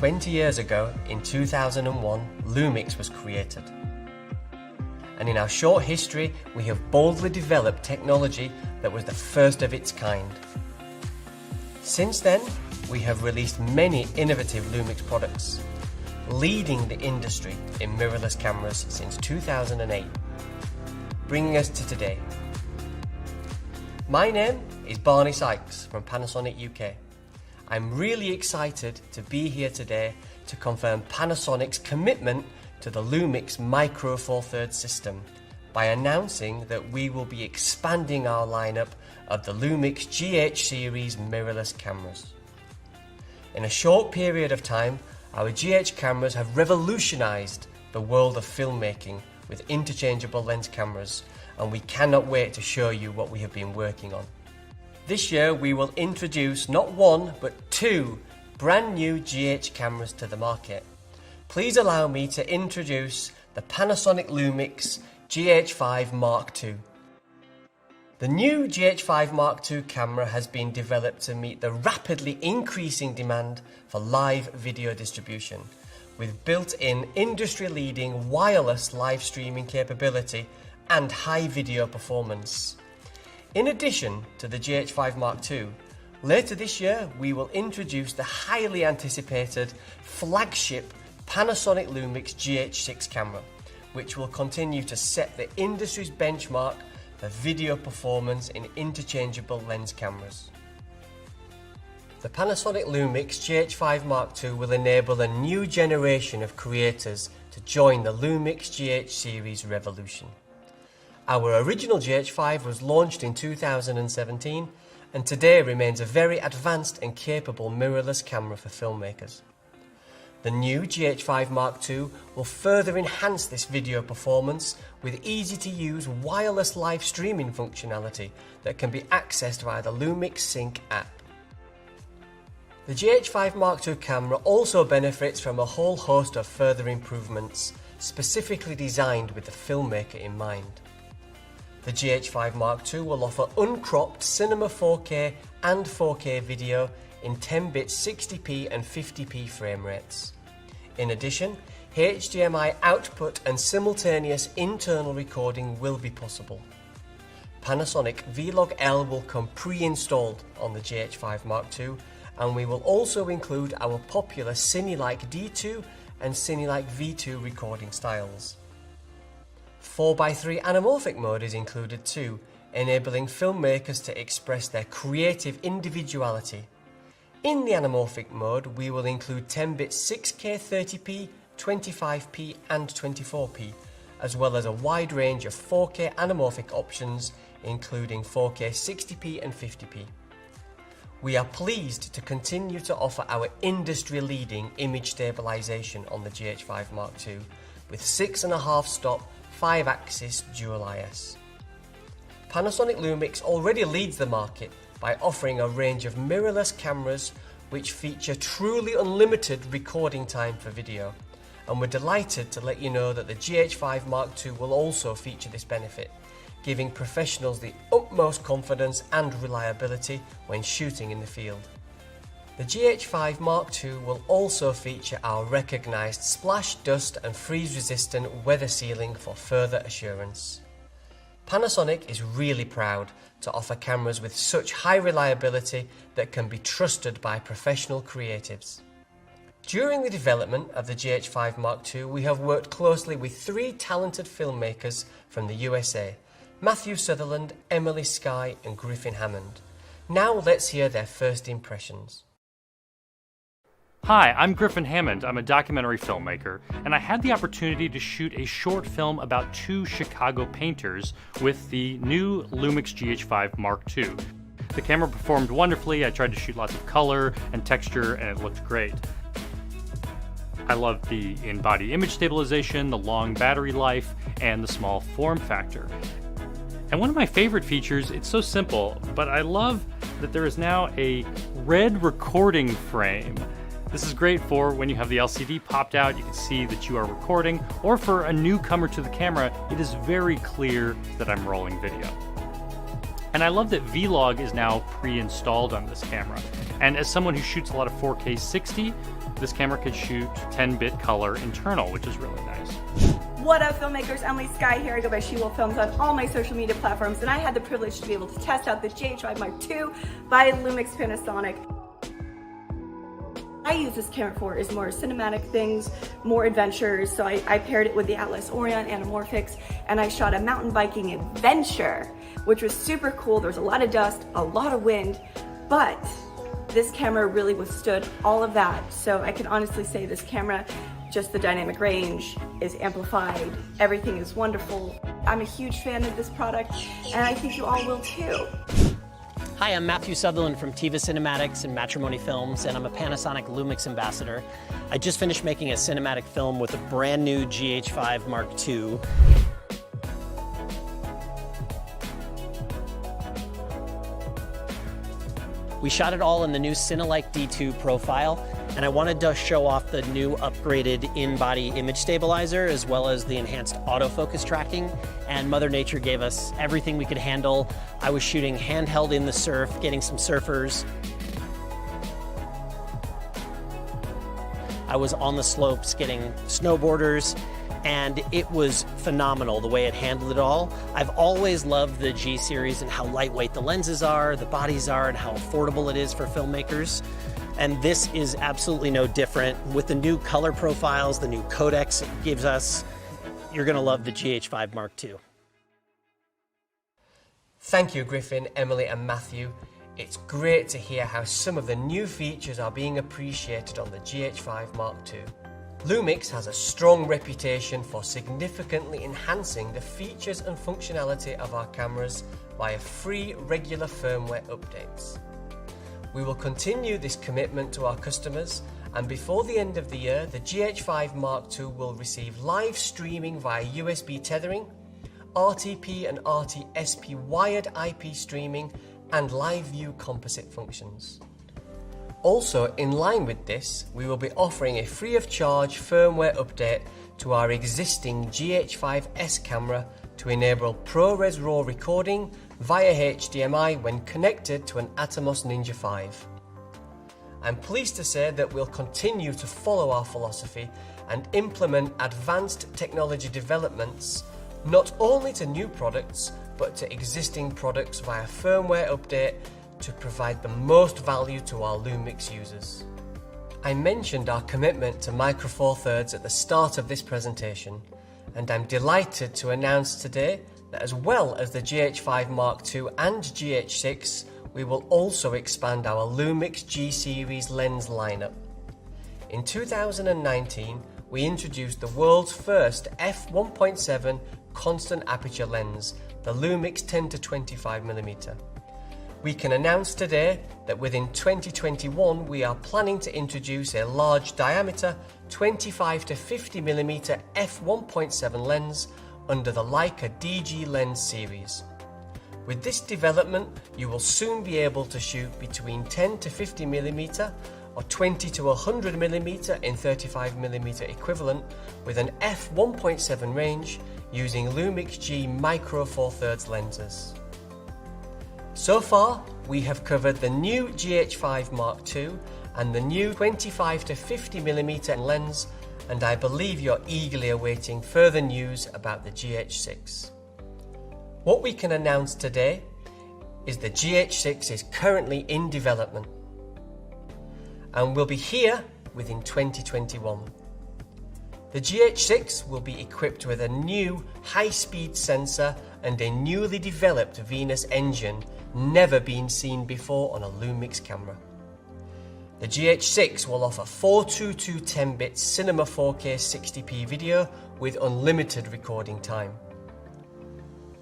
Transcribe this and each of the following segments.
20 years ago, in 2001, Lumix was created. And in our short history, we have boldly developed technology that was the first of its kind. Since then, we have released many innovative Lumix products, leading the industry in mirrorless cameras since 2008, bringing us to today. My name is Barney Sykes from Panasonic UK. I'm really excited to be here today to confirm Panasonic's commitment to the Lumix Micro Four Thirds system by announcing that we will be expanding our lineup of the LUMIX GH series mirrorless cameras. In a short period of time, our GH cameras have revolutionized the world of filmmaking with interchangeable lens cameras, and we cannot wait to show you what we have been working on. This year we will introduce not one but two brand new GH cameras to the market. Please allow me to introduce the Panasonic LUMIX GH5 Mark II. The new GH5 Mark II camera has been developed to meet the rapidly increasing demand for live video distribution, with built-in industry-leading wireless live streaming capability and high video performance. In addition to the GH5 Mark II, later this year we will introduce the highly anticipated flagship Panasonic LUMIX GH6 camera, which will continue to set the industry's benchmark for video performance in interchangeable lens cameras. The Panasonic LUMIX GH5 Mark II will enable a new generation of creators to join the LUMIX GH series revolution. Our original GH5 was launched in 2017 and today remains a very advanced and capable mirrorless camera for filmmakers. The new GH5 Mark II will further enhance this video performance with easy-to-use wireless live streaming functionality that can be accessed via the LUMIX Sync app. The GH5 Mark II camera also benefits from a whole host of further improvements, specifically designed with the filmmaker in mind. The GH5 Mark II will offer uncropped Cinema 4K and 4K video in 10-bit 60p and 50p frame rates. In addition, HDMI output and simultaneous internal recording will be possible. Panasonic Vlog-L will come pre-installed on the GH5 Mark II, and we will also include our popular Cine-like D2 and Cine-like V2 recording styles. 4:3 anamorphic mode is included too, enabling filmmakers to express their creative individuality. In the anamorphic mode, we will include 10-bit 6K 30p, 25p and 24p, as well as a wide range of 4K anamorphic options, including 4K 60p and 50p. We are pleased to continue to offer our industry-leading image stabilization on the GH5 Mark II with 6.5 stop 5-axis dual IS. Panasonic LUMIX already leads the market by offering a range of mirrorless cameras which feature truly unlimited recording time for video, and we're delighted to let you know that the GH5 Mark II will also feature this benefit, giving professionals the utmost confidence and reliability when shooting in the field. The GH5 Mark II will also feature our recognised splash, dust and freeze resistant weather sealing for further assurance. Panasonic is really proud to offer cameras with such high reliability that can be trusted by professional creatives. During the development of the GH5 Mark II, we have worked closely with 3 talented filmmakers from the USA, Matthew Sutherland, Emily SKYE and GRIFFIN HAMMOND. Now let's hear their first impressions. Hi, I'm GRIFFIN HAMMOND. I'm a documentary filmmaker, and I had the opportunity to shoot a short film about 2 Chicago painters with the new LUMIX GH5 Mark II. The camera performed wonderfully. I tried to shoot lots of color and texture, and it looked great. I loved the in-body image stabilization, the long battery life, and the small form factor. And one of my favorite features, it's so simple, but I love that there is now a red recording frame. This is great for when you have the LCD popped out, you can see that you are recording, or for a newcomer to the camera, it is very clear that I'm rolling video. And I love that Vlog is now pre-installed on this camera. And as someone who shoots a lot of 4K 60, This camera could shoot 10-bit color internal, which is really nice. What up, filmmakers? Emily Skye here. I go by She Wolf Films on all my social media platforms, and I had the privilege to be able to test out the GH5 Mark II by LUMIX Panasonic. I use this camera for is more cinematic things, more adventures. So I paired it with the Atlas Orion Anamorphics, and I shot a mountain biking adventure, which was super cool. There was a lot of dust, a lot of wind, but this camera really withstood all of that. So I can honestly say this camera, just the dynamic range is amplified. Everything is wonderful. I'm a huge fan of this product, and I think you all will too. Hi, I'm Matthew Sutherland from Tiva Cinematics and Matrimony Films, and I'm a Panasonic LUMIX ambassador. I just finished making a cinematic film with a brand new GH5 Mark II. We shot it all in the new Cinelike D2 profile, and I wanted to show off the new upgraded in-body image stabilizer as well as the enhanced autofocus tracking, and Mother Nature gave us everything we could handle. I was shooting handheld in the surf, getting some surfers. I was on the slopes getting snowboarders, and it was phenomenal the way it handled it all. I've always loved the G series and how lightweight the lenses are, the bodies are, and how affordable it is for filmmakers. And this is absolutely no different. With the new color profiles, the new codecs it gives us, you're gonna love the GH5 Mark II. Thank you, Griffin, Emily and Matthew. It's great to hear how some of the new features are being appreciated on the GH5 Mark II. LUMIX has a strong reputation for significantly enhancing the features and functionality of our cameras via free regular firmware updates. We will continue this commitment to our customers, and before the end of the year, the GH5 Mark II will receive live streaming via USB tethering, RTP and RTSP wired IP streaming, and live view composite functions. Also, in line with this, we will be offering a free of charge firmware update to our existing GH5S camera to enable ProRes RAW recording via HDMI when connected to an Atomos Ninja 5. I'm pleased to say that we'll continue to follow our philosophy and implement advanced technology developments not only to new products but to existing products via firmware update to provide the most value to our LUMIX users. I mentioned our commitment to Micro Four Thirds at the start of this presentation, and I'm delighted to announce today that as well as the GH5 Mark II and GH6, we will also expand our LUMIX G series lens lineup. In 2019, we introduced the world's first f1.7 constant aperture lens, the LUMIX 10-25mm. We can announce today that within 2021 we are planning to introduce a large diameter 25-50mm f1.7 lens under the Leica DG lens series. With this development, you will soon be able to shoot between 10-50mm or 20-100mm in 35mm equivalent with an f1.7 range using LUMIXG Micro Four Thirds lenses. So far, we have covered the new GH5 Mark II and the new 25-50mm lens, and I believe you're eagerly awaiting further news about the GH6. What we can announce today is the GH6 is currently in development and will be here within 2021. The GH6 will be equipped with a new high-speed sensor and a newly developed Venus engine never been seen before on a LUMIX camera. The GH6 will offer 422 10-bit cinema 4K 60p video with unlimited recording time.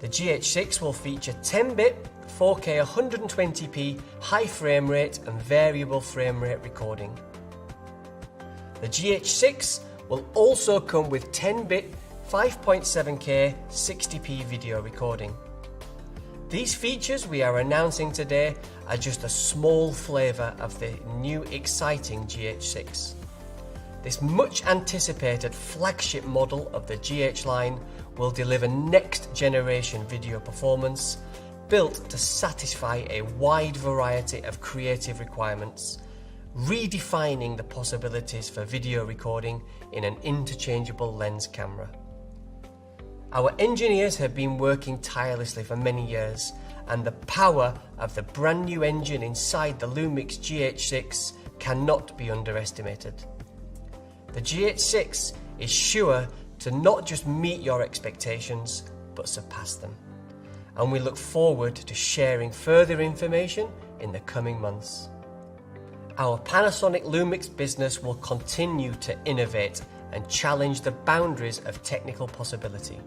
The GH6 will feature 10-bit 4K 120p high frame rate and variable frame rate recording. The GH6 will also come with 10-bit 5.7K 60p video recording. These features we are announcing today are just a small flavour of the new exciting GH6. This much anticipated flagship model of the GH line will deliver next generation video performance built to satisfy a wide variety of creative requirements, redefining the possibilities for video recording in an interchangeable lens camera. Our engineers have been working tirelessly for many years, and the power of the brand new engine inside the LUMIX GH6 cannot be underestimated. The GH6 is sure to not just meet your expectations, but surpass them. And we look forward to sharing further information in the coming months. Our Panasonic LUMIX business will continue to innovate and challenge the boundaries of technical possibility.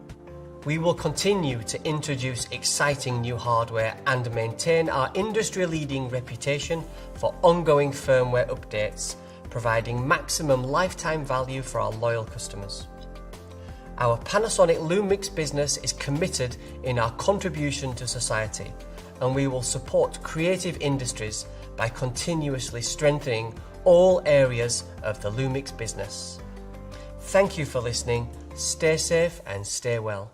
We will continue to introduce exciting new hardware and maintain our industry-leading reputation for ongoing firmware updates, providing maximum lifetime value for our loyal customers. Our Panasonic LUMIX business is committed in our contribution to society, and we will support creative industries by continuously strengthening all areas of the LUMIX business. Thank you for listening. Stay safe and stay well.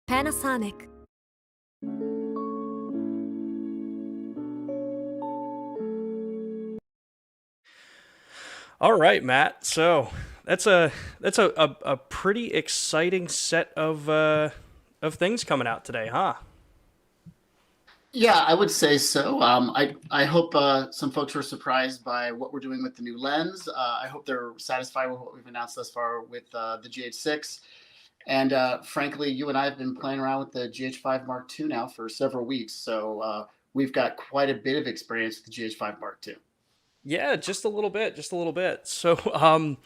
Panasonic. All right, Matt. So that's a pretty exciting set of things coming out today, huh? Yeah, I would say so. I hope some folks were surprised by what we're doing with the new lens. I hope they're satisfied with what we've announced thus far with the GH6. And frankly, you and I have been playing around with the GH5 Mark II now for several weeks. So we've got quite a bit of experience with the GH5 Mark II. Yeah, just a little bit. So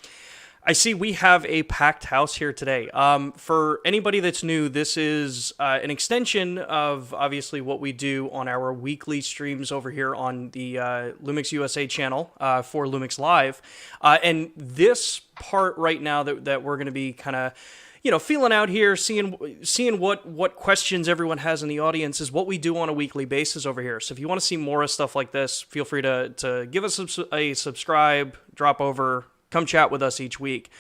I see we have a packed house here today. For anybody that's new, this is an extension of obviously what we do on our weekly streams over here on the LUMIX USA channel for LUMIX Live. And this part right now that we're going to be kind of feeling out here, seeing what questions everyone has in the audience is what we do on a weekly basis over here. So if you want to see more of stuff like this, feel free to give us a subscribe, drop over, come chat with us each week.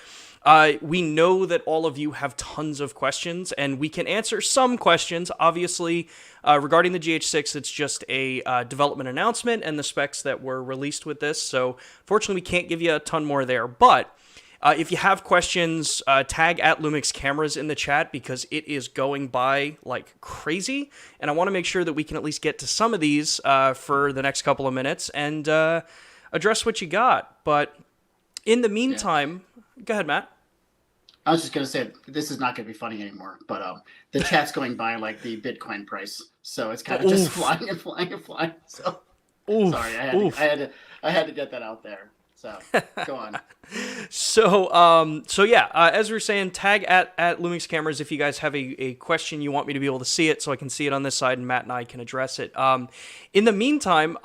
We know that all of you have tons of questions, and we can answer some questions. Obviously, regarding the GH6, it's just a development announcement and the specs that were released with this. So fortunately, we can't give you a ton more there, but if you have questions, tag at LUMIX Cameras in the chat because it is going by like crazy. And I want to make sure that we can at least get to some of these for the next couple of minutes and address what you got. But in the meantime, Go ahead, Matt. I was just going to say, this is not going to be funny anymore, but the chat's going by like the Bitcoin price. So it's kind of just flying and flying and flying. So sorry, I had to get that out there. So go on. So yeah, as we were saying, tag at LUMIX Cameras if you guys have a question you want me to be able to see it, so I can see it on this side and Matt and I can address it. In the meantime,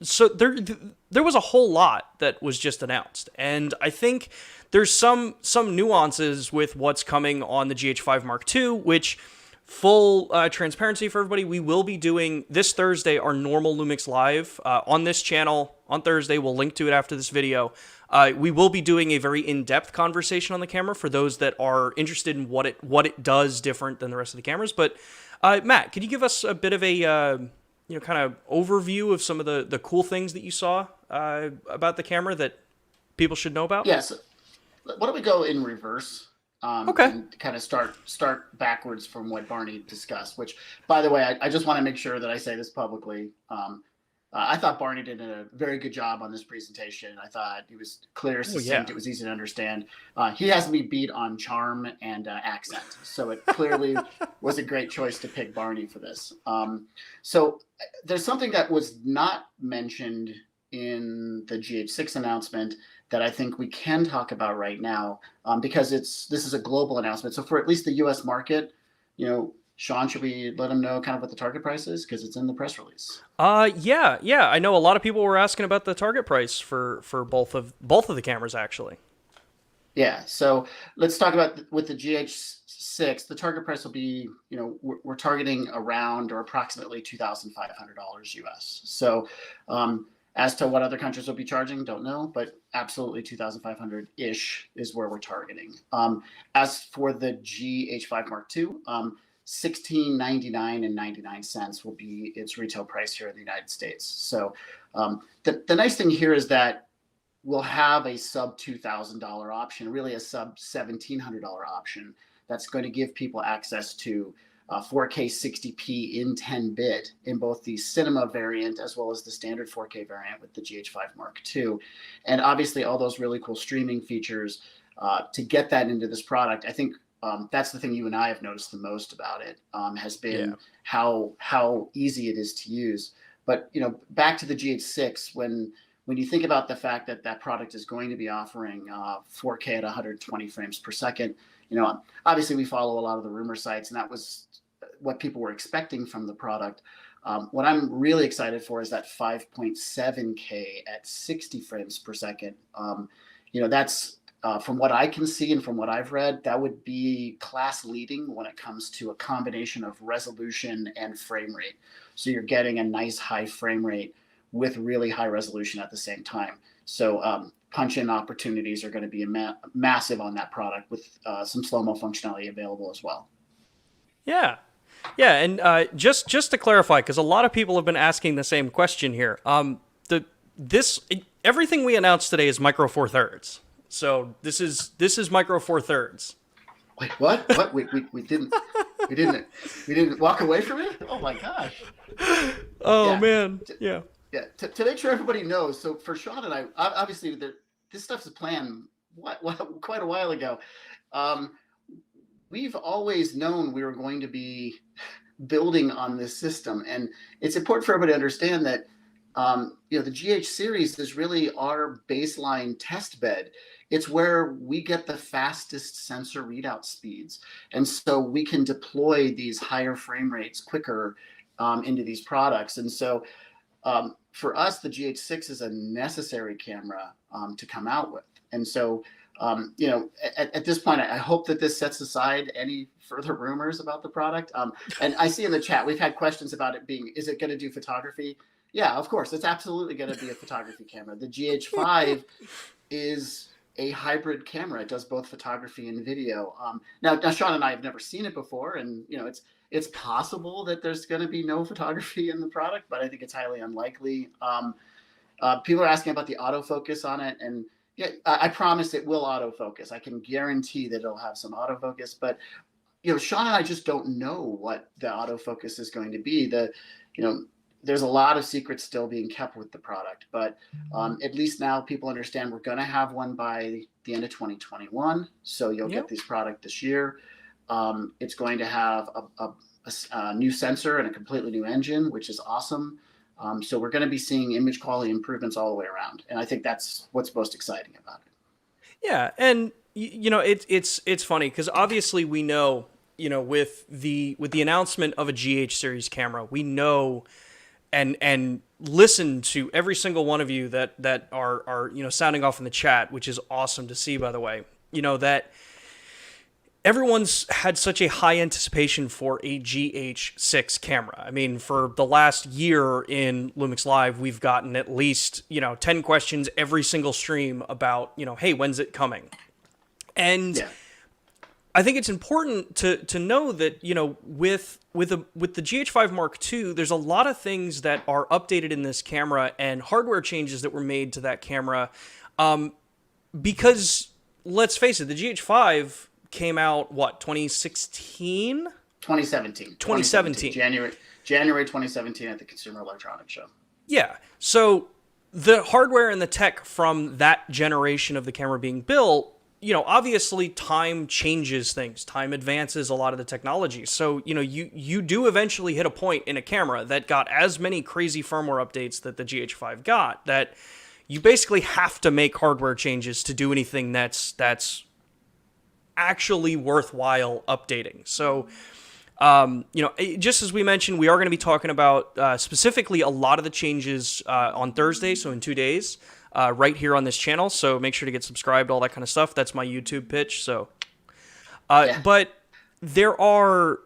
so there was a whole lot that was just announced, and I think there's some nuances with what's coming on the GH5 Mark II, which, full transparency for everybody, we will be doing this Thursday our normal LUMIX Live on this channel on Thursday. We'll link to it after this video. We will be doing a very in-depth conversation on the camera for those that are interested in what it does different than the rest of the cameras. But Matt, could you give us a bit of a kind of overview of some of the cool things that you saw about the camera that people should know about? Yes. Why don't we go in reverse? Okay. And kind of start backwards from what Barney discussed, which, by the way, I just want to make sure that I say this publicly. I thought Barney did a very good job on this presentation. I thought he was clear, succinct. It was easy to understand. He has me beat on charm and accent. So it clearly was a great choice to pick Barney for this. So there's something that was not mentioned in the GH6 announcement that I think we can talk about right now, because this is a global announcement. So for at least the U.S. market, Sean, should we let them know kind of what the target price is, because it's in the press release? Yeah. I know a lot of people were asking about the target price for both of the cameras, actually. Yeah. So let's talk about with the GH6. The target price will be, we're targeting around or approximately $2,500 US. So as to what other countries will be charging, don't know, but absolutely 2,500-ish is where we're targeting. As for the GH5 Mark II, $16.99 and 99 cents will be its retail price here in the United States. So the nice thing here is that we'll have a sub $2,000 option, really a sub $1,700 option that's going to give people access to 4K 60p in 10-bit in both the cinema variant as well as the standard 4K variant with the GH5 Mark II. And obviously all those really cool streaming features to get that into this product. I think that's the thing you and I have noticed the most about it, has been how easy it is to use. But, you know, back to the GH6, when you think about the fact that that product is going to be offering 4K at 120 frames per second, you know, obviously we follow a lot of the rumor sites, and that was what people were expecting from the product. What I'm really excited for is that 5.7K at 60 frames per second. You know, that's from what I can see and from what I've read, that would be class leading when it comes to a combination of resolution and frame rate. So you're getting a nice high frame rate with really high resolution at the same time. So punch-in opportunities are going to be massive on that product, with some slow-mo functionality available as well. Yeah. Yeah, and just to clarify, because a lot of people have been asking the same question here. Everything we announced today is Micro Four Thirds. So this is Micro Four Thirds. Wait, what? What? We didn't walk away from it? Oh my gosh. Oh yeah. Man. Yeah. Yeah. To make sure everybody knows. So for Sean and I, obviously this stuff's planned quite a while ago. We've always known we were going to be building on this system, and it's important for everybody to understand that you know, the GH series is really our baseline test bed. It's where we get the fastest sensor readout speeds, and so we can deploy these higher frame rates quicker into these products. And so for us, the GH6 is a necessary camera to come out with. And so you know, at this point, I hope that this sets aside any further rumors about the product. And I see in the chat, we've had questions about it being, is it going to do photography? Yeah, of course, it's absolutely going to be a photography camera. The GH5 is a hybrid camera. It does both photography and video. Now, Sean and I have never seen it before, and you know, it's possible that there's going to be no photography in the product, but I think it's highly unlikely. People are asking about the autofocus on it, and yeah, I promise it will autofocus. I can guarantee that it'll have some autofocus, but you know, Sean and I just don't know what the autofocus is going to be. You know, there's a lot of secrets still being kept with the product, but at least now people understand we're going to have one by the end of 2021. So you'll get this product this year. It's going to have a new sensor and a completely new engine, which is awesome. So we're going to be seeing image quality improvements all the way around, and I think that's what's most exciting about it. Yeah, and you know, it's funny because obviously we know, you know, with the announcement of a GH series camera, we know and listen to every single one of you that are you know, sounding off in the chat, which is awesome to see, by the way. You know, that everyone's had such a high anticipation for a GH6 camera. I mean, for the last year in Lumix Live, we've gotten at least, you know, 10 questions every single stream about, you know, hey, when's it coming? And I think it's important to know that, you know, with the GH5 Mark II, there's a lot of things that are updated in this camera and hardware changes that were made to that camera. Because let's face it, the GH5 came out, what, 2016? 2017. 2017. January 2017 at the Consumer Electronics Show. Yeah. So the hardware and the tech from that generation of the camera being built, you know, obviously time changes things. Time advances a lot of the technology. So, you know, you do eventually hit a point in a camera that got as many crazy firmware updates that the GH5 got, that you basically have to make hardware changes to do anything that's actually worthwhile updating. So, you know, just as we mentioned, we are going to be talking about specifically a lot of the changes on Thursday, so in 2 days, right here on this channel. So make sure to get subscribed, all that kind of stuff. That's my YouTube pitch. So, but there are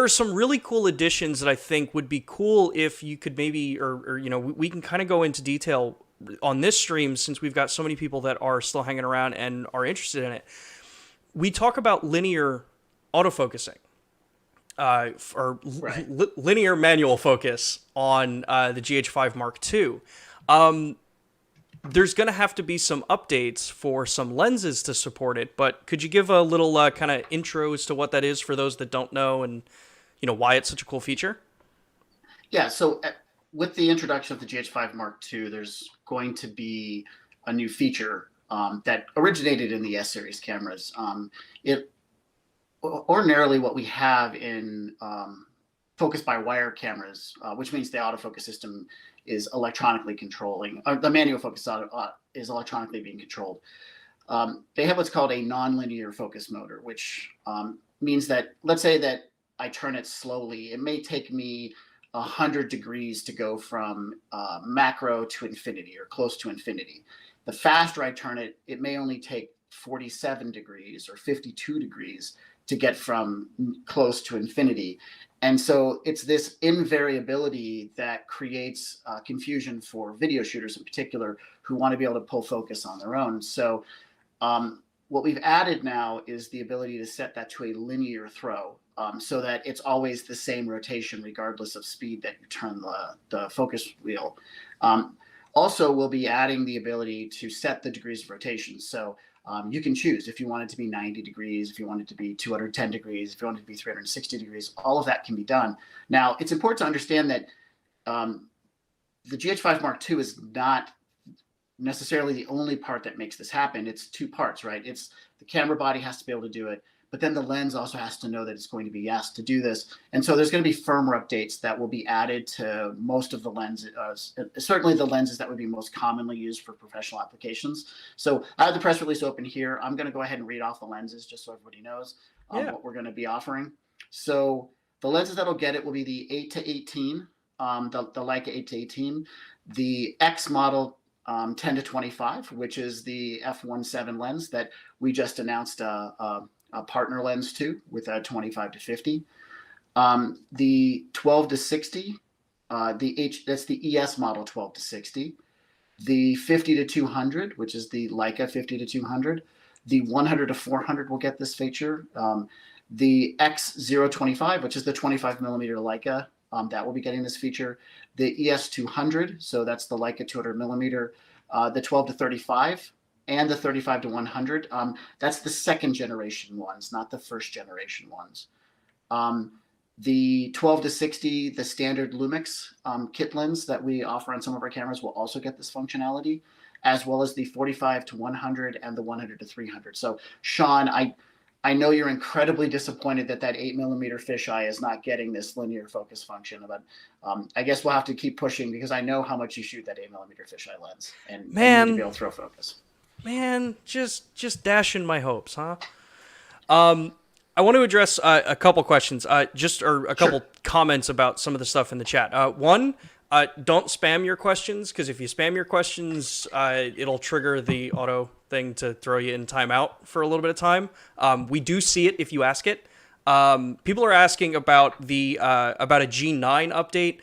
some really cool additions that I think would be cool if you could maybe, or you know, we can kind of go into detail on this stream since we've got so many people that are still hanging around and are interested in it. We talk about linear autofocusing. linear manual focus on the GH5 Mark II. There's going to have to be some updates for some lenses to support it, but could you give a little kind of intro as to what that is for those that don't know, and why it's such a cool feature? Yeah, so with the introduction of the GH5 Mark II, there's going to be a new feature that originated in the S series cameras. Ordinarily what we have in focus by wire cameras, which means the autofocus system is electronically controlling, or the manual focus is electronically being controlled. They have what's called a nonlinear focus motor, which means that, let's say that I turn it slowly, it may take me 100 degrees to go from macro to infinity or close to infinity. The faster I turn it, it may only take 47 degrees or 52 degrees to get from close to infinity. And so it's this invariability that creates confusion for video shooters in particular who want to be able to pull focus on their own. So what we've added now is the ability to set that to a linear throw, so that it's always the same rotation regardless of speed that you turn the focus wheel. Also, we'll be adding the ability to set the degrees of rotation. So you can choose if you want it to be 90 degrees, if you want it to be 210 degrees, if you want it to be 360 degrees, all of that can be done. Now, it's important to understand that the GH5 Mark II is not necessarily the only part that makes this happen. It's two parts, right? It's the camera body has to be able to do it, but then the lens also has to know that it's going to be asked to do this. And so there's going to be firmware updates that will be added to most of the lenses, certainly the lenses that would be most commonly used for professional applications. So I have the press release open here. I'm going to go ahead and read off the lenses just so everybody knows what we're going to be offering. So the lenses that'll get it will be the 8-18, the Leica 8-18, the X model 10-25, which is the f1.7 lens that we just announced a partner lens to with a 25-50. The 12-60, that's the ES model 12-60. The 50-200, which is the Leica 50-200. The 100-400 will get this feature. The X025, which is the 25 millimeter Leica, that will be getting this feature. The ES200, so that's the Leica 200 millimeter. The 12-35. And the 35-100, that's the second generation ones, not the first generation ones. The 12-60, the standard Lumix kit lens that we offer on some of our cameras will also get this functionality, as well as the 45-100 and the 100-300. So Sean, I know you're incredibly disappointed that 8mm fisheye is not getting this linear focus function, but I guess we'll have to keep pushing because I know how much you shoot that 8mm fisheye lens and you need to be able to throw focus. Man, just dashing my hopes, huh? I want to address a couple questions, or a couple comments about some of the stuff in the chat. One, don't spam your questions, because if you spam your questions, it'll trigger the auto thing to throw you in timeout for a little bit of time. We do see it if you ask it. People are asking about a G9 update.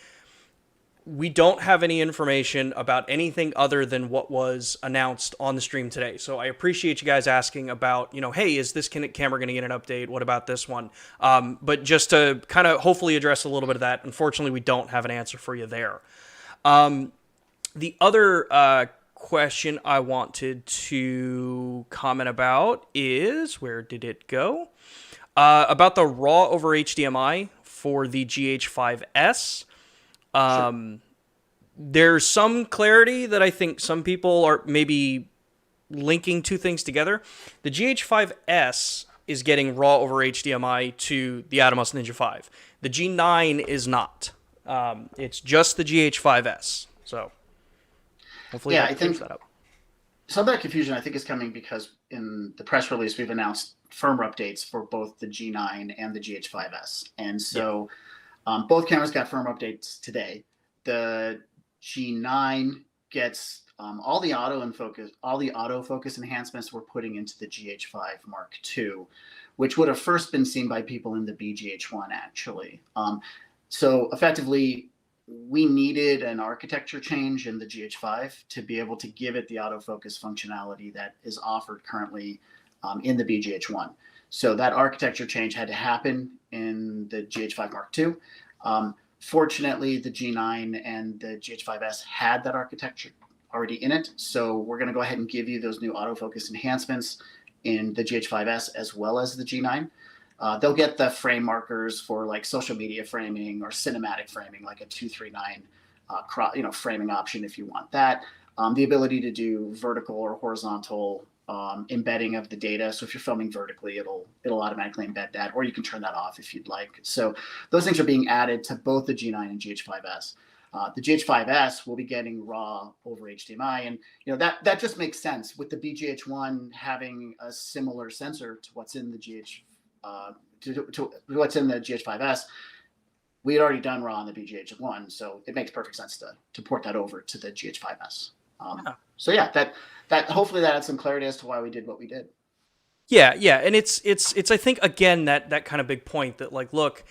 We don't have any information about anything other than what was announced on the stream today. So I appreciate you guys asking about, hey, is this camera going to get an update? What about this one? But just to kind of hopefully address a little bit of that, unfortunately, we don't have an answer for you there. The other question I wanted to comment about is, where did it go? About the RAW over HDMI for the GH5S. There's some clarity that I think some people are maybe linking two things together. The GH5S is getting RAW over HDMI to the Atomos Ninja 5. The G9 is not. It's just the GH5S. So hopefully that clears that up. Some of that confusion I think is coming because in the press release we've announced firmware updates for both the G9 and the GH5S. And so both cameras got firmware updates today. The G9 gets all the autofocus enhancements we're putting into the GH5 Mark II, which would have first been seen by people in the BGH1 actually. So effectively, we needed an architecture change in the GH5 to be able to give it the autofocus functionality that is offered currently in the BGH1. So that architecture change had to happen in the GH5 Mark II. Fortunately, the G9 and the GH5S had that architecture already in it. So we're going to go ahead and give you those new autofocus enhancements in the GH5S as well as the G9. They'll get the frame markers for like social media framing or cinematic framing, like a 239 framing option if you want that. The ability to do vertical or horizontal embedding of the data. So if you're filming vertically, it'll automatically embed that, or you can turn that off if you'd like. So those things are being added to both the G9 and GH5S. The GH5S will be getting RAW over HDMI, and that just makes sense with the BGH1 having a similar sensor to what's in the to what's in the GH5S. We had already done RAW on the BGH1, so it makes perfect sense to port that over to the GH5S. So yeah, that hopefully that adds some clarity as to why we did what we did. Yeah, and it's I think again that kind of big point that like, look,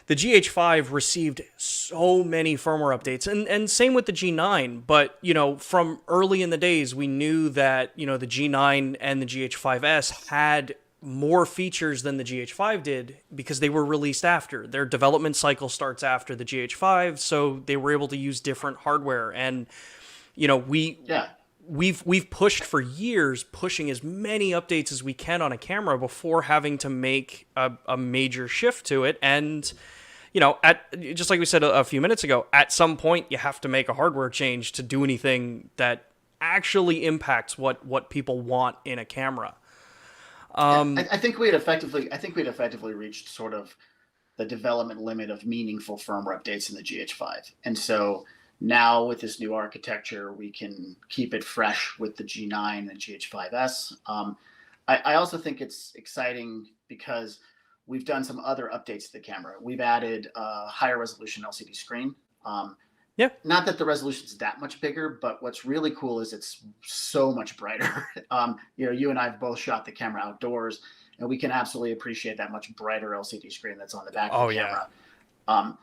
the GH5 received so many firmware updates, and same with the G9. But from early in the days, we knew that the G9 and the GH5S had more features than the GH5 did because they were released after. Their development cycle starts after the GH5, so they were able to use different hardware. And we've pushed for years, pushing as many updates as we can on a camera before having to make a major shift to it. And just like we said a few minutes ago, at some point you have to make a hardware change to do anything that actually impacts what people want in a camera. I think we had effectively reached sort of the development limit of meaningful firmware updates in the GH5. And so now with this new architecture, we can keep it fresh with the G9 and GH5S. I also think it's exciting because we've done some other updates to the camera. We've added a higher resolution LCD screen. Not that the resolution's that much bigger, but what's really cool is it's so much brighter. You and I have both shot the camera outdoors, and we can absolutely appreciate that much brighter LCD screen that's on the back of the camera.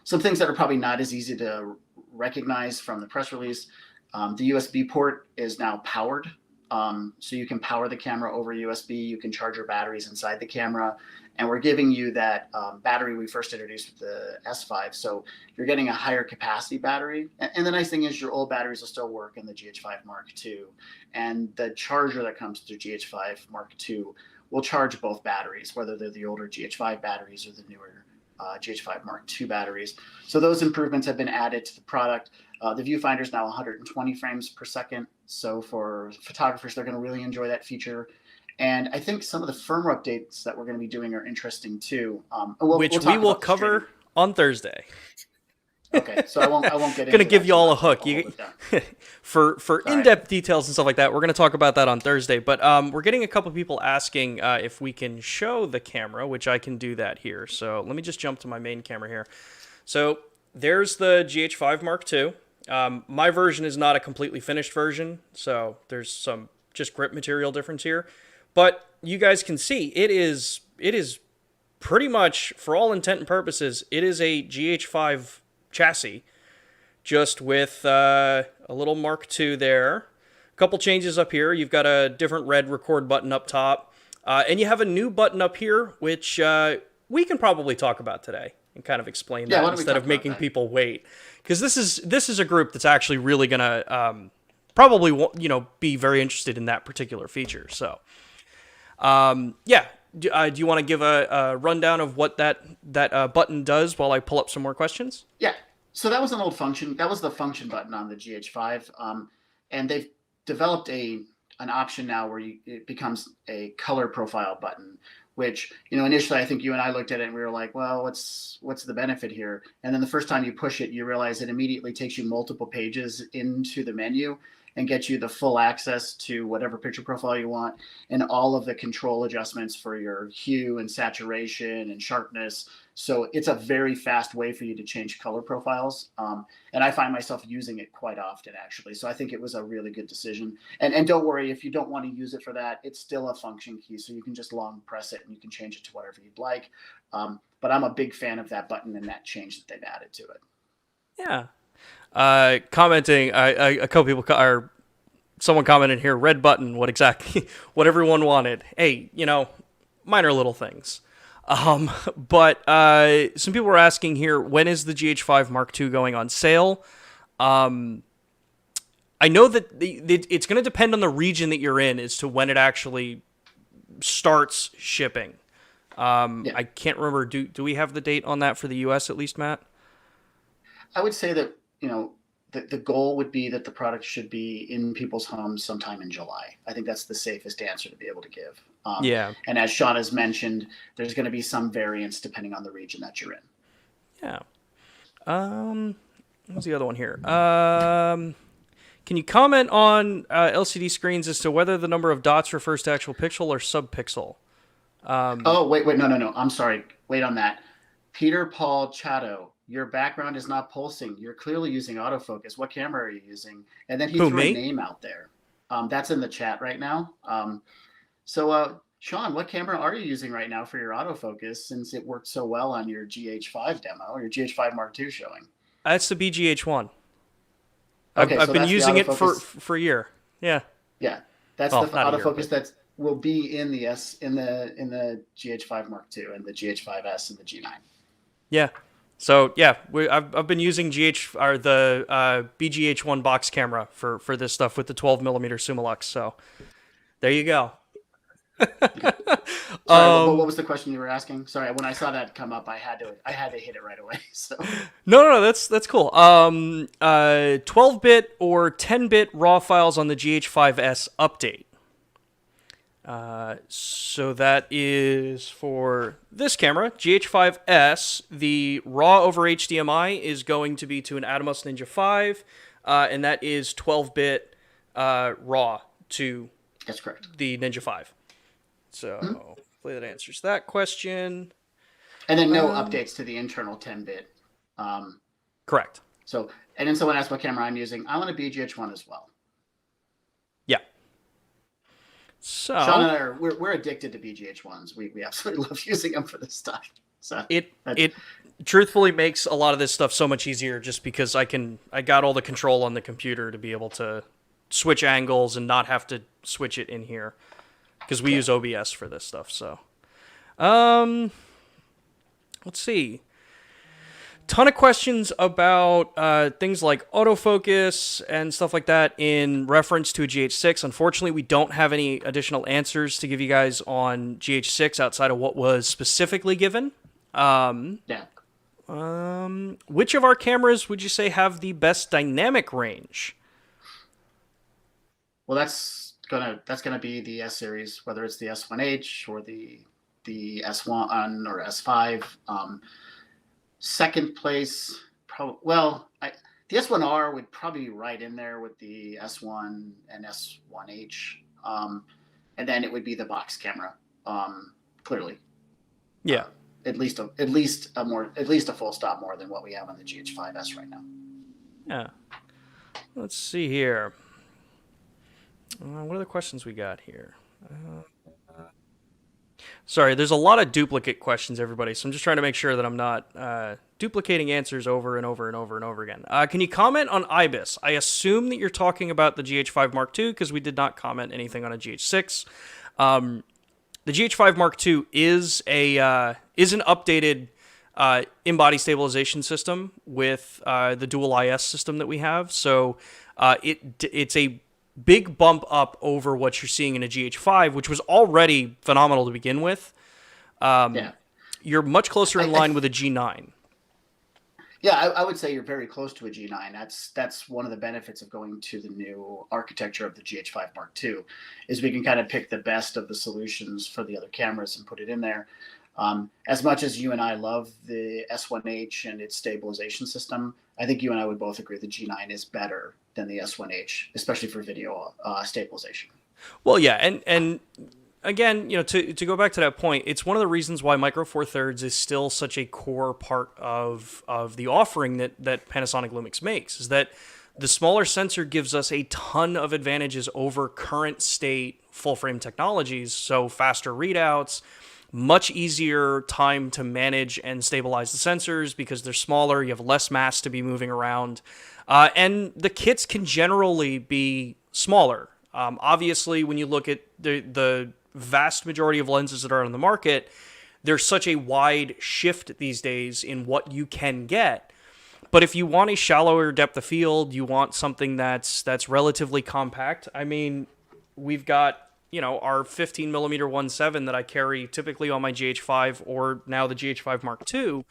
Some things that are probably not as easy to recognize from the press release. The USB port is now powered. So you can power the camera over USB. You can charge your batteries inside the camera. And we're giving you that battery we first introduced with the S5. So you're getting a higher capacity battery. And the nice thing is your old batteries will still work in the GH5 Mark II. And the charger that comes to GH5 Mark II will charge both batteries, whether they're the older GH5 batteries or the newer GH5 Mark II batteries. So those improvements have been added to the product. The viewfinder is now 120 frames per second. So for photographers, they're going to really enjoy that feature. And I think some of the firmware updates that we're going to be doing are interesting too. Which we will cover on Thursday. Okay, so I won't get into going to give you all a hook. For in-depth details and stuff like that, we're going to talk about that on Thursday. But we're getting a couple of people asking if we can show the camera, which I can do that here. So let me just jump to my main camera here. So there's the GH5 Mark II. My version is not a completely finished version, so there's some just grip material difference here. But you guys can see it is pretty much, for all intent and purposes, it is a GH5 chassis, just with a little Mark II there. A couple changes up here. You've got a different red record button up top, and you have a new button up here, which we can probably talk about today and kind of explain that instead of making people wait, because this is a group that's actually really gonna probably be very interested in that particular feature. So. Do you want to give a rundown of what that button does while I pull up some more questions? Yeah. So that was an old function. That was the function button on the GH5. And they've developed an option now where it becomes a color profile button, which, initially I think you and I looked at it and we were like, well, what's the benefit here? And then the first time you push it, you realize it immediately takes you multiple pages into the menu and get you the full access to whatever picture profile you want and all of the control adjustments for your hue and saturation and sharpness. So it's a very fast way for you to change color profiles. And I find myself using it quite often, actually. So I think it was a really good decision. And don't worry, if you don't want to use it for that, it's still a function key. So you can just long press it and you can change it to whatever you'd like. But I'm a big fan of that button and that change that they've added to it. Yeah. Commenting, a couple people are Someone commented here, red button, what exactly, what everyone wanted. Hey, minor little things. But some people were asking here, when is the GH5 Mark II going on sale? I know that it's going to depend on the region that you're in as to when it actually starts shipping. I can't remember. Do we have the date on that for the US at least, Matt? I would say that, the goal would be that the product should be in people's homes sometime in July. I think that's the safest answer to be able to give. And as Sean has mentioned, there's going to be some variance depending on the region that you're in. Yeah. What's the other one here? Can you comment on LCD screens as to whether the number of dots refers to actual pixel or subpixel? Wait, no. I'm sorry. Wait on that. Peter Paul Chato, your background is not pulsing. You're clearly using autofocus. What camera are you using? And then he threw a name out there. That's in the chat right now. Sean, what camera are you using right now for your autofocus, since it worked so well on your GH5 demo, or your GH5 Mark II showing? That's the BGH1. Okay, I've been using it for a year. Yeah. Yeah, that's the autofocus that will be in the GH5 Mark II and the GH5S and the G9. Yeah. So yeah, I've been using the BGH1 box camera for this stuff with the 12mm Summilux. So there you go. Sorry, what was the question you were asking? Sorry, when I saw that come up, I had to hit it right away. So no, that's cool. 12-bit or 10-bit RAW files on the GH5S update. So that is for this camera, GH5S. The RAW over HDMI is going to be to an Atomos Ninja 5, and that is 12-bit RAW to that's correct. The Ninja 5. So hopefully that answers that question. And then no updates to the internal 10-bit. Correct. So, and then someone asked what camera I'm using. I'm on a BGH1 as well. Yeah. So Sean and I we're addicted to BGH1s. We absolutely love using them for this stuff. So it truthfully makes a lot of this stuff so much easier, just because I got all the control on the computer to be able to switch angles and not have to switch it in here, because we use OBS for this stuff. So let's see. Ton of questions about things like autofocus and stuff like that in reference to a GH6. Unfortunately, we don't have any additional answers to give you guys on GH6 outside of what was specifically given. Which of our cameras would you say have the best dynamic range? Well, that's gonna be the S series, whether it's the S1H or the S1 or S5. Second place, the S1R would probably be right in there with the S1 and S1H, and then it would be the box camera, clearly. Yeah, at least a full stop more than what we have on the GH5S right now. Yeah. Let's see here. What are the questions we got here? Sorry, there's a lot of duplicate questions, everybody, so I'm just trying to make sure that I'm not duplicating answers over and over and over and over again. Can you comment on IBIS? I assume that you're talking about the GH5 Mark II, because we did not comment anything on a GH6. The GH5 Mark II is an updated in-body stabilization system with the dual IS system that we have. So it's a big bump up over what you're seeing in a GH5, which was already phenomenal to begin with. You're much closer in line with a G9. Yeah, I would say you're very close to a G9. That's one of the benefits of going to the new architecture of the GH5 Mark II, is we can kind of pick the best of the solutions for the other cameras and put it in there. As much as you and I love the S1H and its stabilization system, I think you and I would both agree the G9 is better than the S1H, especially for video stabilization. Well, yeah, and again, to go back to that point, it's one of the reasons why Micro Four Thirds is still such a core part of the offering that Panasonic Lumix makes, is that the smaller sensor gives us a ton of advantages over current state full frame technologies. So faster readouts, much easier time to manage and stabilize the sensors because they're smaller, you have less mass to be moving around. And the kits can generally be smaller. Obviously, when you look at the vast majority of lenses that are on the market, there's such a wide shift these days in what you can get. But if you want a shallower depth of field, you want something that's relatively compact. I mean, we've got, our 15 millimeter 1.7 that I carry typically on my GH5 or now the GH5 Mark II,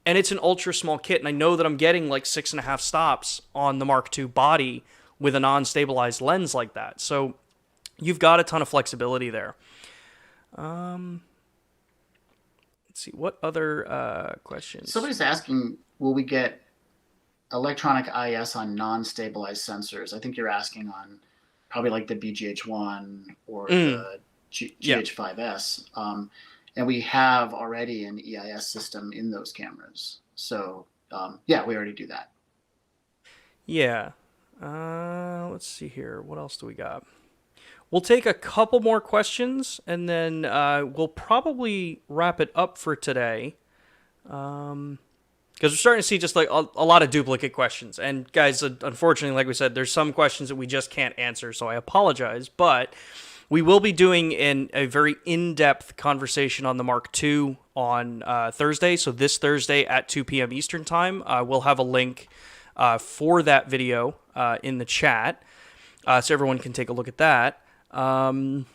and it's an ultra small kit. And I know that I'm getting like 6.5 stops on the Mark II body with a non-stabilized lens like that. So you've got a ton of flexibility there. Let's see, what other questions? Somebody's asking, will we get electronic IS on non-stabilized sensors? I think you're asking on probably like the BGH1 or the GH5S. And we have already an EIS system in those cameras. So, yeah, we already do that. Yeah. Let's see here. What else do we got? We'll take a couple more questions, and then we'll probably wrap it up for today. Because we're starting to see just like a lot of duplicate questions. And guys, unfortunately, like we said, there's some questions that we just can't answer, so I apologize. But we will be doing a very in-depth conversation on the Mark II on Thursday. So this Thursday at 2 p.m. Eastern Time. We'll have a link for that video in the chat, so everyone can take a look at that. Let's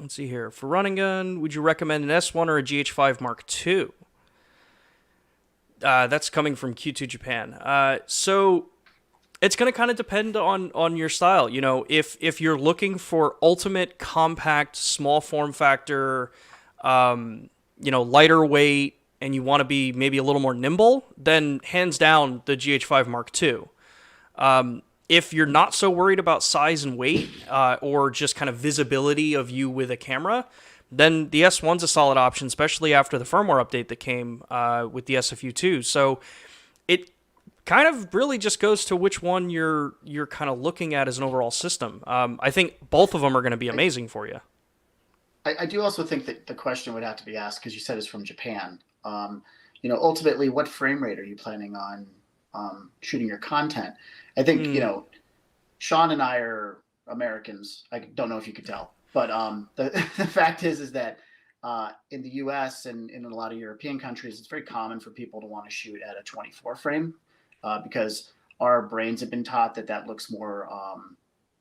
see here. For running gun, would you recommend an S1 or a GH5 Mark II? That's coming from Q2 Japan. So it's going to kind of depend on your style. If you're looking for ultimate compact, small form factor, lighter weight, and you want to be maybe a little more nimble, then hands down the GH5 Mark II. If you're not so worried about size and weight, or just kind of visibility of you with a camera, then the S1's a solid option, especially after the firmware update that came with the SFU2. So it kind of really just goes to which one you're kind of looking at as an overall system. I think both of them are going to be amazing for you. I do also think that the question would have to be asked, because you said it's from Japan. Ultimately, what frame rate are you planning on shooting your content? I think, Sean and I are Americans. I don't know if you could tell. But the fact is that in the U.S. and in a lot of European countries, it's very common for people to want to shoot at a 24 frame because our brains have been taught that looks more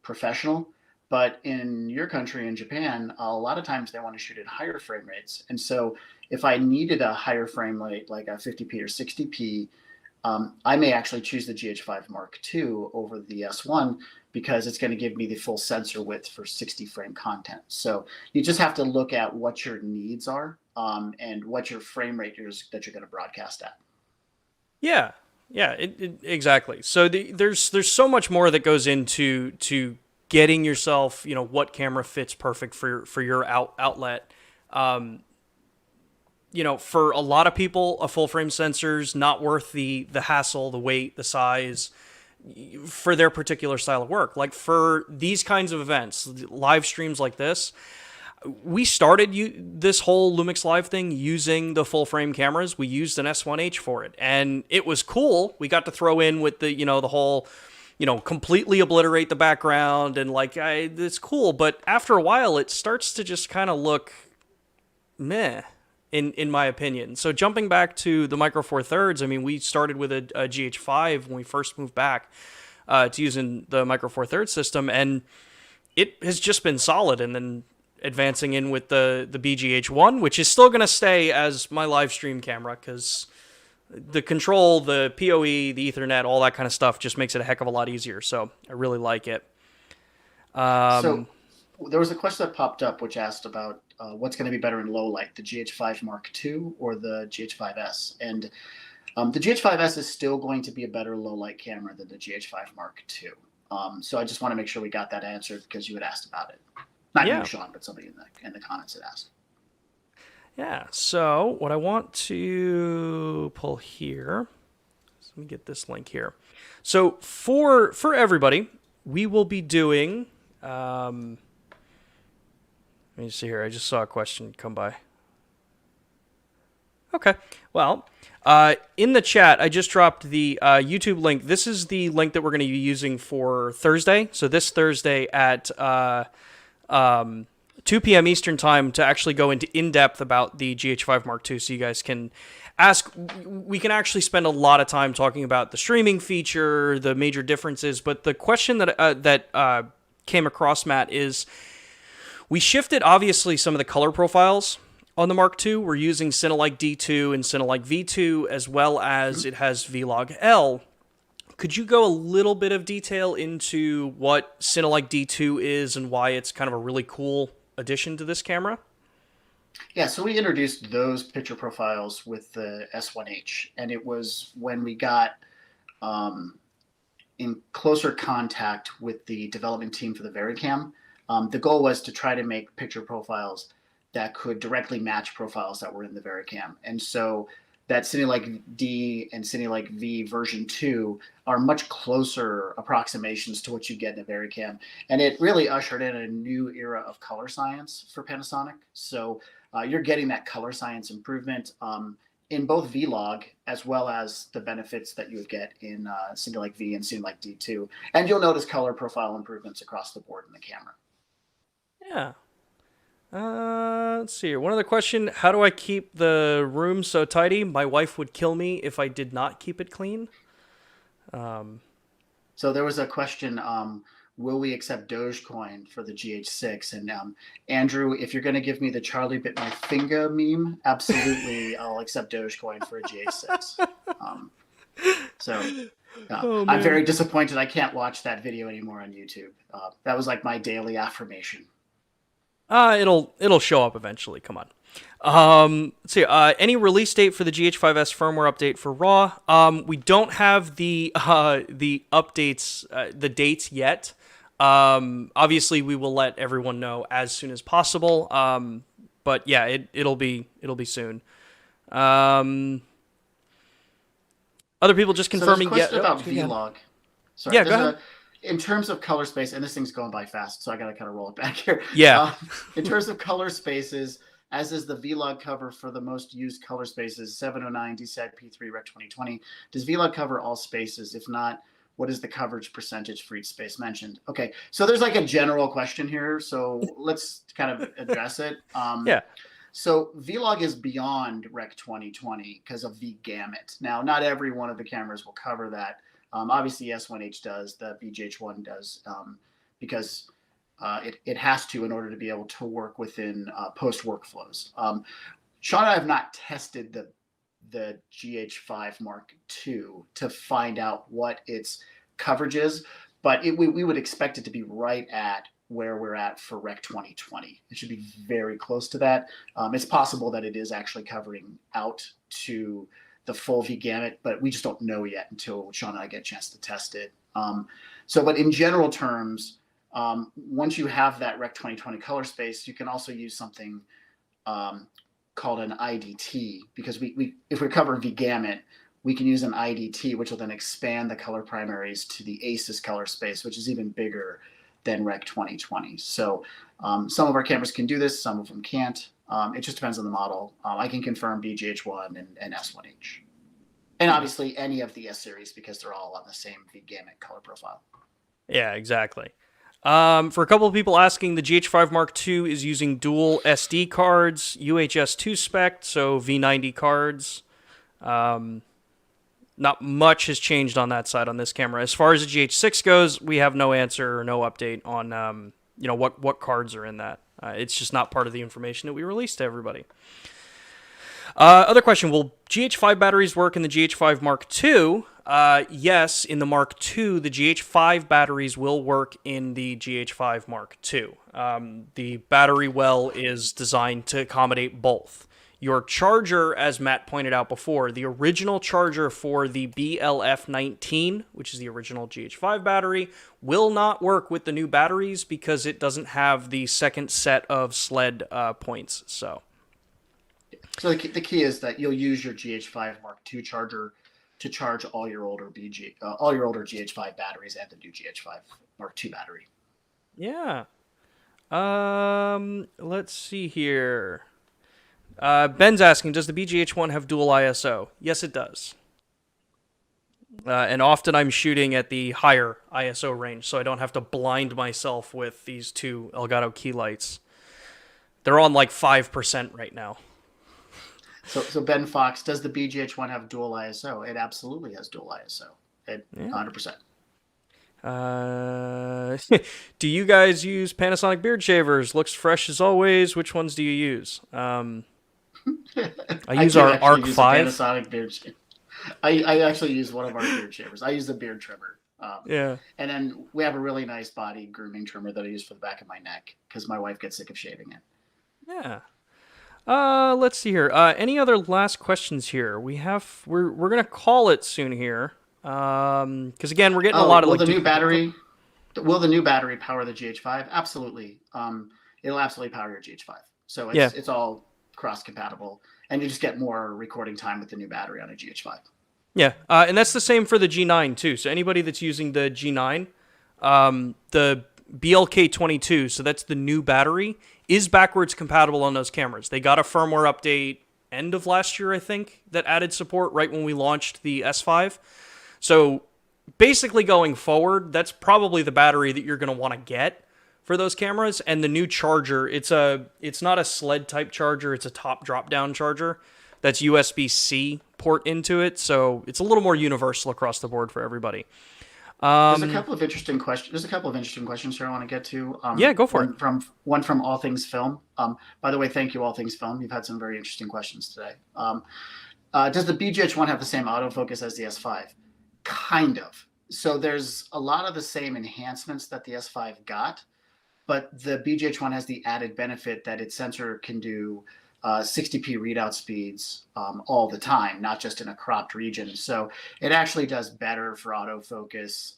professional. But in your country, in Japan, a lot of times they want to shoot at higher frame rates. And so if I needed a higher frame rate, like a 50p or 60p, I may actually choose the GH5 Mark II over the S1 because it's going to give me the full sensor width for 60 frame content. So you just have to look at what your needs are and what your frame rate is that you're going to broadcast at. Yeah, exactly. So there's so much more that goes into getting yourself, what camera fits perfect for your outlet. For a lot of people, a full frame sensor's not worth the hassle, the weight, the size for their particular style of work. Like for these kinds of events, live streams like this, we started this whole Lumix Live thing using the full frame cameras. We used an S1H for it, and it was cool. We got to throw in with the whole, completely obliterate the background and it's cool. But after a while, it starts to just kind of look meh. In my opinion. So jumping back to the Micro Four Thirds, I mean, we started with a GH5 when we first moved back to using the Micro Four Thirds system, and it has just been solid. And then advancing in with the BGH1, which is still going to stay as my live stream camera because the control, the PoE, the Ethernet, all that kind of stuff just makes it a heck of a lot easier. So I really like it. So there was a question that popped up which asked about what's going to be better in low light, the GH5 Mark II or the GH5S. And the GH5S is still going to be a better low light camera than the GH5 Mark II. So I just want to make sure we got that answered because you had asked about it. Not you, Sean, but somebody in the comments had asked. Yeah, so what I want to pull here, let me get this link here. So for everybody, we will be doing, let me see here, I just saw a question come by. Okay. Well, in the chat, I just dropped the YouTube link. This is the link that we're going to be using for Thursday. So this Thursday at 2 p.m. Eastern time to actually go into in-depth about the GH5 Mark II, so you guys can ask. We can actually spend a lot of time talking about the streaming feature, the major differences. But the question that came across, Matt, is we shifted obviously some of the color profiles on the Mark II. We're using Cinelike D2 and Cinelike V2, as well as it has Vlog L. Could you go a little bit of detail into what Cinelike D2 is and why it's kind of a really cool addition to this camera? Yeah, so we introduced those picture profiles with the S1H, and it was when we got in closer contact with the development team for the VariCam. The goal was to try to make picture profiles that could directly match profiles that were in the VariCam. And so that Cinelike D and Cinelike V version 2 are much closer approximations to what you get in a VariCam. And it really ushered in a new era of color science for Panasonic. So you're getting that color science improvement in both Vlog, as well as the benefits that you would get in Cinelike V and Cinelike D2. And you'll notice color profile improvements across the board in the camera. Yeah. Let's see here. One other question. How do I keep the room so tidy? My wife would kill me if I did not keep it clean. So there was a question, will we accept Dogecoin for the GH6? And Andrew, if you're going to give me the Charlie bit my finger meme, absolutely, I'll accept Dogecoin for a GH6. I'm very disappointed I can't watch that video anymore on YouTube. That was like my daily affirmation. It'll show up eventually. Come on. Let's see. Any release date for the GH5S firmware update for RAW? We don't have the updates, the dates yet. Obviously, we will let everyone know as soon as possible. But yeah, it'll be soon. Other people just confirming. So there's a question about Vlog. Sorry, yeah, go ahead. In terms of color space, and this thing's going by fast, so I got to kind of roll it back here. Yeah. In terms of color spaces, as is the Vlog cover for the most used color spaces, 709 DSAG P3 Rec 2020. Does Vlog cover all spaces? If not, what is the coverage percentage for each space mentioned? Okay, so there's like a general question here, so let's kind of address it. Yeah. So Vlog is beyond Rec 2020 because of the gamut. Now, not every one of the cameras will cover that. Obviously, S1H does, the BGH1 does, because it has to in order to be able to work within post workflows. Sean and I have not tested the GH5 Mark II to find out what its coverage is, but we would expect it to be right at where we're at for Rec 2020. It should be very close to that. It's possible that it is actually covering out to the full V gamut, but we just don't know yet until Sean and I get a chance to test it. But in general terms, once you have that Rec 2020 color space, you can also use something called an IDT, because if we're covering V gamut, we can use an IDT, which will then expand the color primaries to the ACES color space, which is even bigger than Rec 2020. So some of our cameras can do this, some of them can't. It just depends on the model. I can confirm BGH1 and S1H. And obviously any of the S series, because they're all on the same V gamut color profile. Yeah, exactly. For a couple of people asking, the GH5 Mark II is using dual SD cards, UHS-2 spec, so V90 cards. Not much has changed on that side on this camera. As far as the GH6 goes, we have no answer or no update on what cards are in that. It's just not part of the information that we released to everybody. Other question, will GH5 batteries work in the GH5 Mark II? Yes, in the Mark II, the GH5 batteries will work in the GH5 Mark II. The battery well is designed to accommodate both. Your charger, as Matt pointed out before, the original charger for the BLF19, which is the original GH5 battery, will not work with the new batteries because it doesn't have the second set of sled points. So the key is that you'll use your GH5 Mark II charger to charge all your older GH5 batteries and the new GH5 Mark II battery. Yeah. Let's see here. Ben's asking, does the BGH1 have dual ISO? Yes, it does. And often I'm shooting at the higher ISO range, so I don't have to blind myself with these two Elgato key lights. They're on like 5% right now. So Ben Fox, does the BGH1 have dual ISO? It absolutely has dual ISO. 100%. Do you guys use Panasonic beard shavers? Looks fresh as always. Which ones do you use? I use our Arc 5. Panasonic beard shaver. I actually use one of our beard shavers. I use the beard trimmer. Yeah. And then we have a really nice body grooming trimmer that I use for the back of my neck because my wife gets sick of shaving it. Yeah. Let's see here. Any other last questions here? We're gonna call it soon here. Because again, we're getting a lot of the new battery. Will the new battery power the GH5? Absolutely. It'll absolutely power your GH5. So it's all cross compatible, and you just get more recording time with the new battery on a GH5. Yeah, and that's the same for the G9 too. So anybody that's using the G9, the BLK22, so that's the new battery, is backwards compatible on those cameras. They got a firmware update end of last year, I think, that added support right when we launched the S5. So basically going forward, that's probably the battery that you're going to want to get for those cameras. And the new charger, it's not a sled type charger, it's a top drop down charger that's USB-C port into it. So it's a little more universal across the board for everybody. There's a couple of interesting questions. Here I want to get to. Yeah, go for it. One from All Things Film. By the way, thank you, All Things Film. You've had some very interesting questions today. Does the BGH1 have the same autofocus as the S5? Kind of. So there's a lot of the same enhancements that the S5 got, but the BGH1 has the added benefit that its sensor can do 60p readout speeds all the time, not just in a cropped region. So it actually does better for autofocus,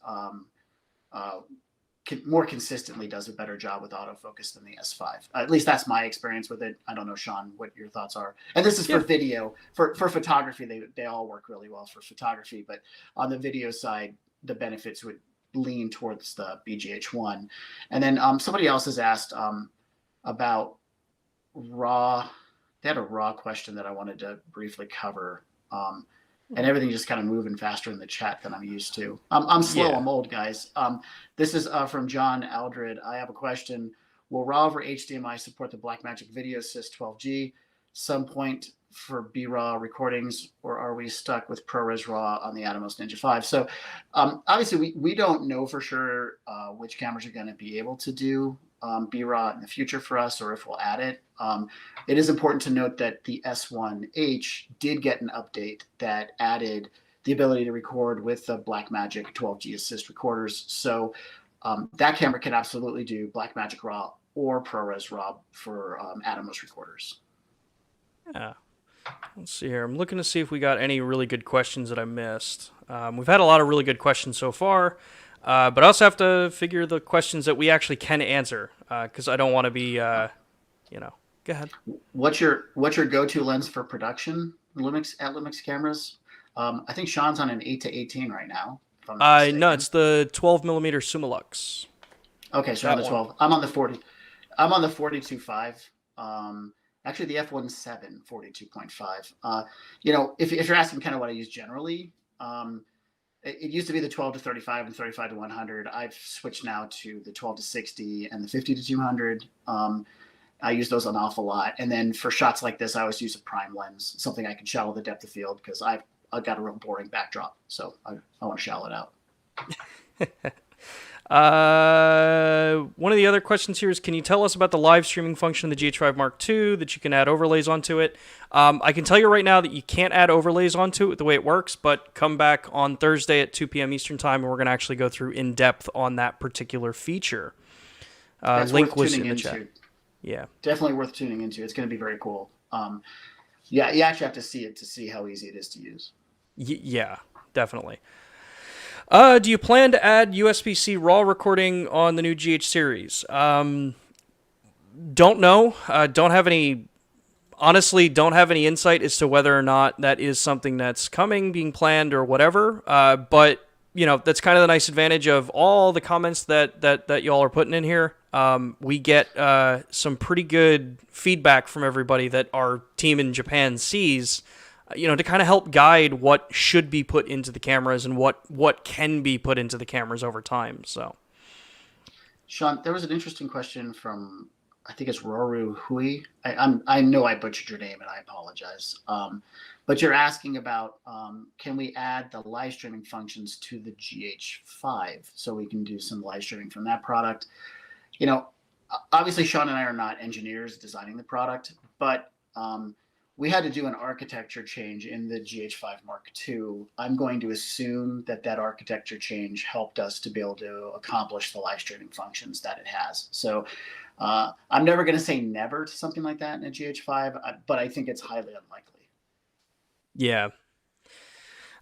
more consistently does a better job with autofocus than the S5. At least that's my experience with it. I don't know, Sean, what your thoughts are. And this is for video. For photography, they all work really well for photography. But on the video side, the benefits would lean towards the BGH1. And then somebody else has asked about RAW. They had a RAW question that I wanted to briefly cover. And everything just kind of moving faster in the chat than I'm used to. I'm slow. Yeah. I'm old, guys. This is from John Aldred. I have a question. Will RAW over HDMI support the Blackmagic Video Assist 12G some point for B-RAW recordings, or are we stuck with ProRes RAW on the Atomos Ninja 5? So obviously we don't know for sure which cameras are going to be able to do B-RAW in the future for us, or if we'll add it. It is important to note that the S1H did get an update that added the ability to record with the Blackmagic 12G Assist recorders. So that camera can absolutely do Blackmagic RAW or ProRes RAW for Atomos recorders. Yeah. Let's see here. I'm looking to see if we got any really good questions that I missed. We've had a lot of really good questions so far. But I also have to figure the questions that we actually can answer, because I don't want to be, go ahead. What's your go-to lens for production Lumix cameras? I think Sean's on an 8-18 right now. No, it's the 12mm Summilux. Okay, so on the 12. I'm on the 40. I'm on the 42.5. Actually, the f1.7 42.5. If you're asking kind of what I use generally, it used to be the 12 to 35 and 35 to 100. I've switched now to the 12 to 60 and the 50 to 200. I use those an awful lot. And then for shots like this, I always use a prime lens, something I can shallow the depth of field because I've got a real boring backdrop. So I want to shallow it out. One of the other questions here is, can you tell us about the live streaming function of the GH5 Mark II that you can add overlays onto it? I can tell you right now that you can't add overlays onto it the way it works, but come back on Thursday at 2 p.m. Eastern time and we're going to actually go through in depth on that particular feature. Link was in the chat. Yeah. Definitely worth tuning into. It's going to be very cool. Yeah, you actually have to see it to see how easy it is to use. Yeah, definitely. Do you plan to add USB-C RAW recording on the new GH series? Don't know. Don't have any insight as to whether or not that is something that's coming, being planned, or whatever. But that's kind of the nice advantage of all the comments that y'all are putting in here. we get some pretty good feedback from everybody that our team in Japan sees, to kind of help guide what should be put into the cameras and what can be put into the cameras over time. So, Sean, there was an interesting question from, I think it's Roru Hui. I know I butchered your name and I apologize. But you're asking about, can we add the live streaming functions to the GH5 so we can do some live streaming from that product? Obviously Sean and I are not engineers designing the product, but we had to do an architecture change in the GH5 Mark II. I'm going to assume that architecture change helped us to be able to accomplish the live streaming functions that it has. So I'm never going to say never to something like that in a GH5, but I think it's highly unlikely. Yeah.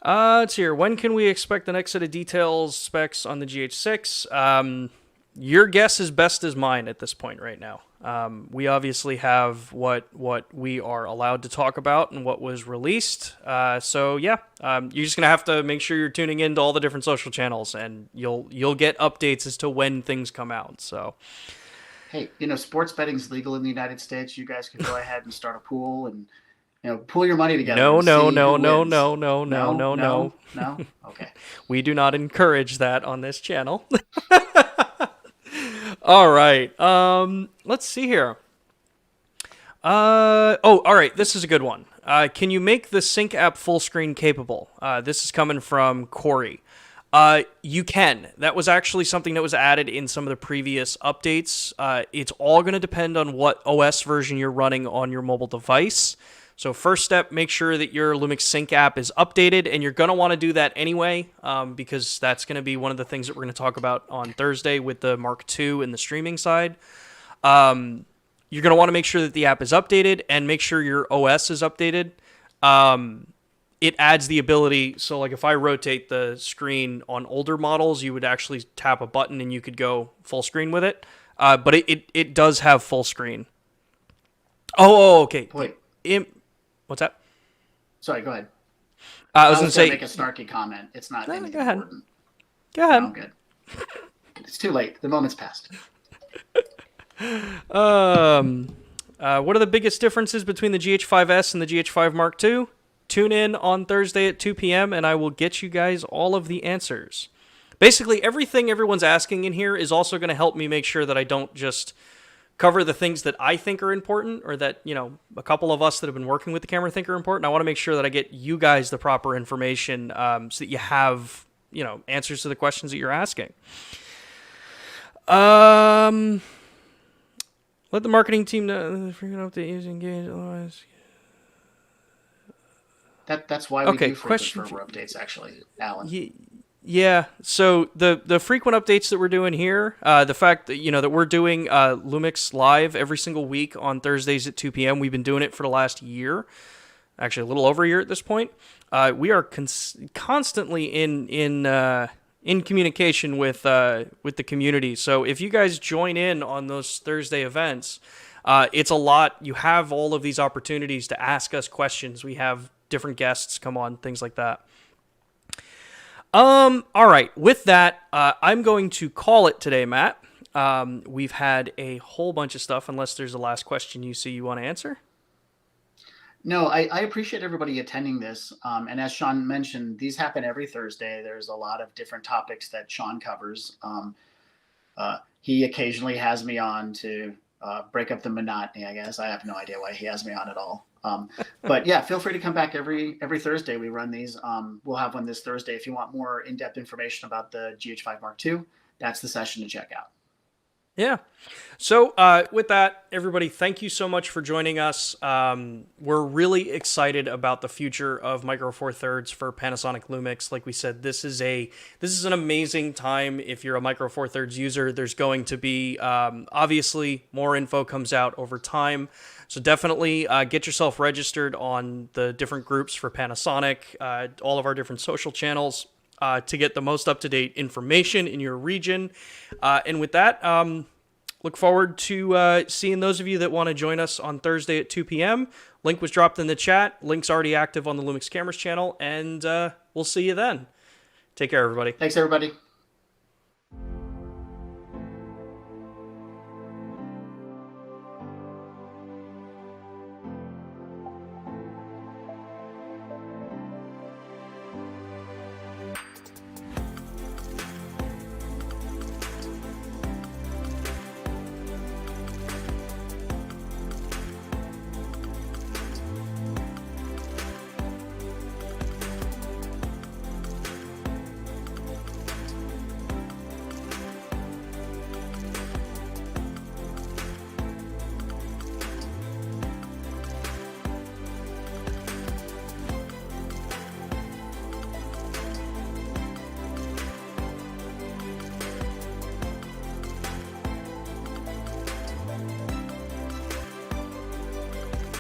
Let's hear. When can we expect the next set of details, specs on the GH6? Your guess is best as mine at this point right now. We obviously have what we are allowed to talk about and what was released. So yeah, you're just gonna have to make sure you're tuning into all the different social channels, and you'll get updates as to when things come out. So, hey, sports betting's legal in the United States. You guys can go ahead and start a pool and pool your money together. No. Okay. We do not encourage that on this channel. All right. Let's see here. All right. This is a good one. Can you make the Sync app full screen capable? This is coming from Corey. You can. That was actually something that was added in some of the previous updates. It's all going to depend on what OS version you're running on your mobile device. So first step, make sure that your LUMIX Sync app is updated, and you're going to want to do that anyway, because that's going to be one of the things that we're going to talk about on Thursday with the Mark II and the streaming side. You're going to want to make sure that the app is updated and make sure your OS is updated. It adds the ability, so like if I rotate the screen on older models, you would actually tap a button and you could go full screen with it. But it does have full screen. Oh, okay. Wait. What's that? Sorry, go ahead. I was going to say, make a snarky comment. It's not anything go ahead. important. Go ahead. No, I'm good. It's too late. The moment's passed. What are the biggest differences between the GH5S and the GH5 Mark II? Tune in on Thursday at 2 p.m. and I will get you guys all of the answers. Basically, everything everyone's asking in here is also going to help me make sure that I don't just cover the things that I think are important, or that, a couple of us that have been working with the camera think are important. I want to make sure that I get you guys the proper information, so that you have, answers to the questions that you're asking. Let the marketing team know the frequent update using Engage. Otherwise, that's why we do frequent question firmware updates, actually, Alan. Yeah, so the frequent updates that we're doing here, the fact that, that we're doing Lumix live every single week on Thursdays at 2 p.m., we've been doing it for the last year, actually a little over a year at this point. We are constantly in communication with the community. So if you guys join in on those Thursday events, it's a lot. You have all of these opportunities to ask us questions. We have different guests come on, things like that. All right. With that, I'm going to call it today, Matt. We've had a whole bunch of stuff, unless there's a last question you see you want to answer. No, I appreciate everybody attending this. And as Sean mentioned, these happen every Thursday. There's a lot of different topics that Sean covers. He occasionally has me on to break up the monotony, I guess. I have no idea why he has me on at all. But yeah, feel free to come back every Thursday. We run these. We'll have one this Thursday. If you want more in-depth information about the GH5 Mark II, that's the session to check out. Yeah. So with that, everybody, thank you so much for joining us. We're really excited about the future of Micro Four Thirds for Panasonic Lumix. Like we said, this is an amazing time. If you're a Micro Four Thirds user, there's going to be obviously more info comes out over time. So definitely get yourself registered on the different groups for Panasonic, all of our different social channels, to get the most up-to-date information in your region. And with that, look forward to seeing those of you that want to join us on Thursday at 2 p.m. Link was dropped in the chat. Link's already active on the Lumix Cameras channel, and we'll see you then. Take care, everybody. Thanks, everybody.